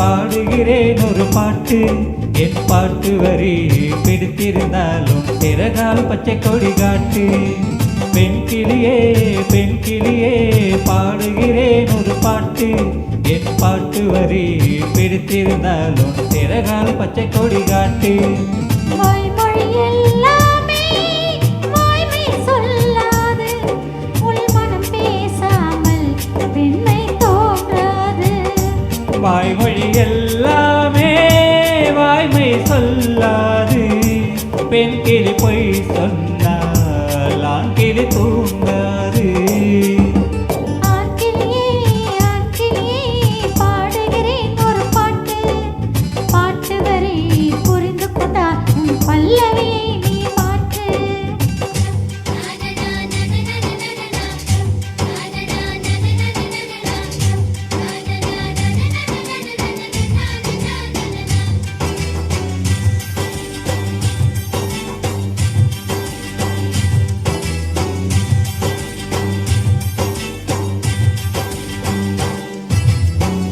பாடுகிறேன் ஒரு பாட்டு. என் பாட்டு வரி பிடித்திருந்தாலும் பிறகால் பச்சை கொடி காட்டு. பெண் கிளியே பெண் கிளியே பாடுகிறேன் ஒரு பாட்டு. என் பாட்டு வரி பிடித்திருந்தாலும் பிறகால் பச்சை கொடி காட்டு. வாய்மொழி எல்லாமே வாய்மை சொல்லாது, உள் மனம் பேசாமல் பெண்மை தோன்றாது. வாய்மொழி எல்லாமே வாய்மை சொல்லாது, பெண் கிளி பொய் சொன்னால் ஆண் கிளி தூங்காது. ஆண் கிளியே பாடுகிறேன் ஒரு பாட்டு. பாட்டு வரி புரிந்து கொண்டால் உன் பல்லவியை நீ மாற்று.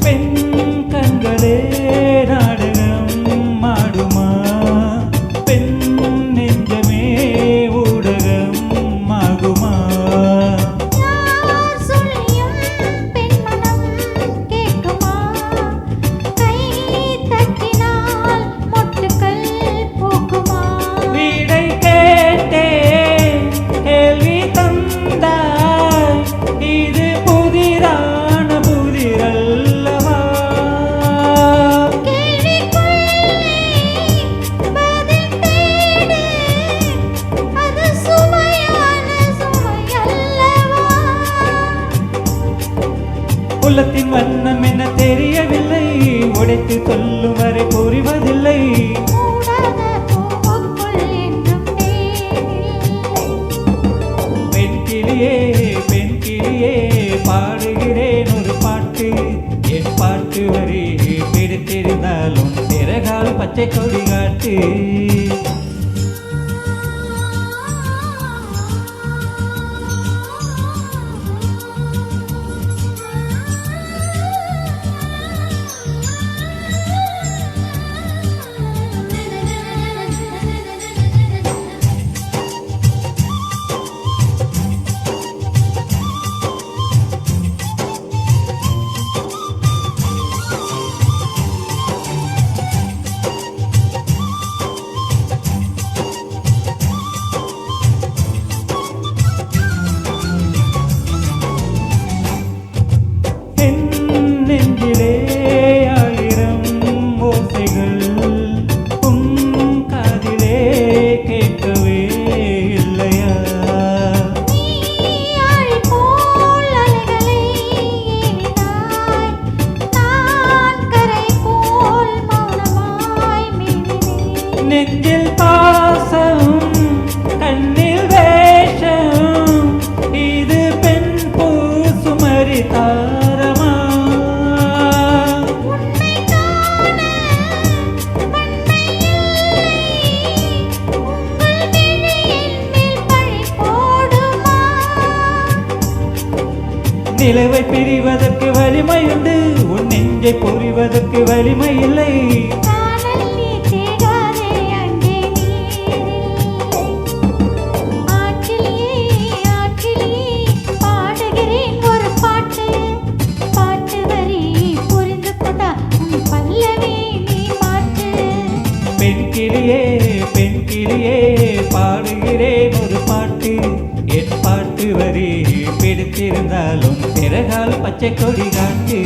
பெண் கண்களே நாடகம் ஆடுமா, பெண் நெஞ்சமே ஊடகம் ஆகுமா. யார் சொல்லியும் பெண் மனம் கேட்குமா, கை தட்டினால் மொட்டுக்கள் பூக்குமா. வீடை கேட்டேன் கேள்வி தந்தாய், இது புதிரான புதிரல்லவா. கேள்விக்குள்ளே பதில் தேடு, அது சுமையான சுமையல்லவா. உள்ளத்தின் வண்ணம் என்ன தெரியவில்லை, உடைத்து சொல்லும் வரை புரிவதில்லை. மூடாத பூவுக்குள் என்றும் தேனில்லை. பெண் கிளியே பெண் கிளியே பாடுகிறேன் ஒரு பாட்டு. என் பாட்டு வரி பிடித்திருந்தாலும் பிறகால் பச்சை கொடி காட்டு. என் நெஞ்சிலே ஆயிரம் ஓசைகள், உன் காதிலே கேட்கவே இல்லையா. நீயாழி போல் அலைகளை ஏவினாய், நான் கரை போல் மௌனமாய் மீறினேன். நெஞ்சில் பாசம் கண்ணில் வேஷம், இது பெண் பூசுமரி தாரமா. உன்னை காண வண்ணை இல்லை, உங்கள் விழியின் மேல் பழி போடுமா. நிலவை பிரிவதற்கு வலிமையுண்டு, உன் நெஞ்சை புரிவதற்கு வலிமை இல்லை. காணல் நீ தேடாதே அங்கே நீரில்லை. ஆற்றிலே பாடுகிறேன் ஒரு பாட்டு. பாட்டு வரி புரிந்து கொண்டால் உன் பல்லவி நீ மாற்று. பெண் கிளியே பெண் கிளியே பாடுகிறேன் ஒரு பாட்டு. என் பாட்டு வரி பிடித்திருந்தாலும் பிறகால் பச்சை கொடி காட்டு.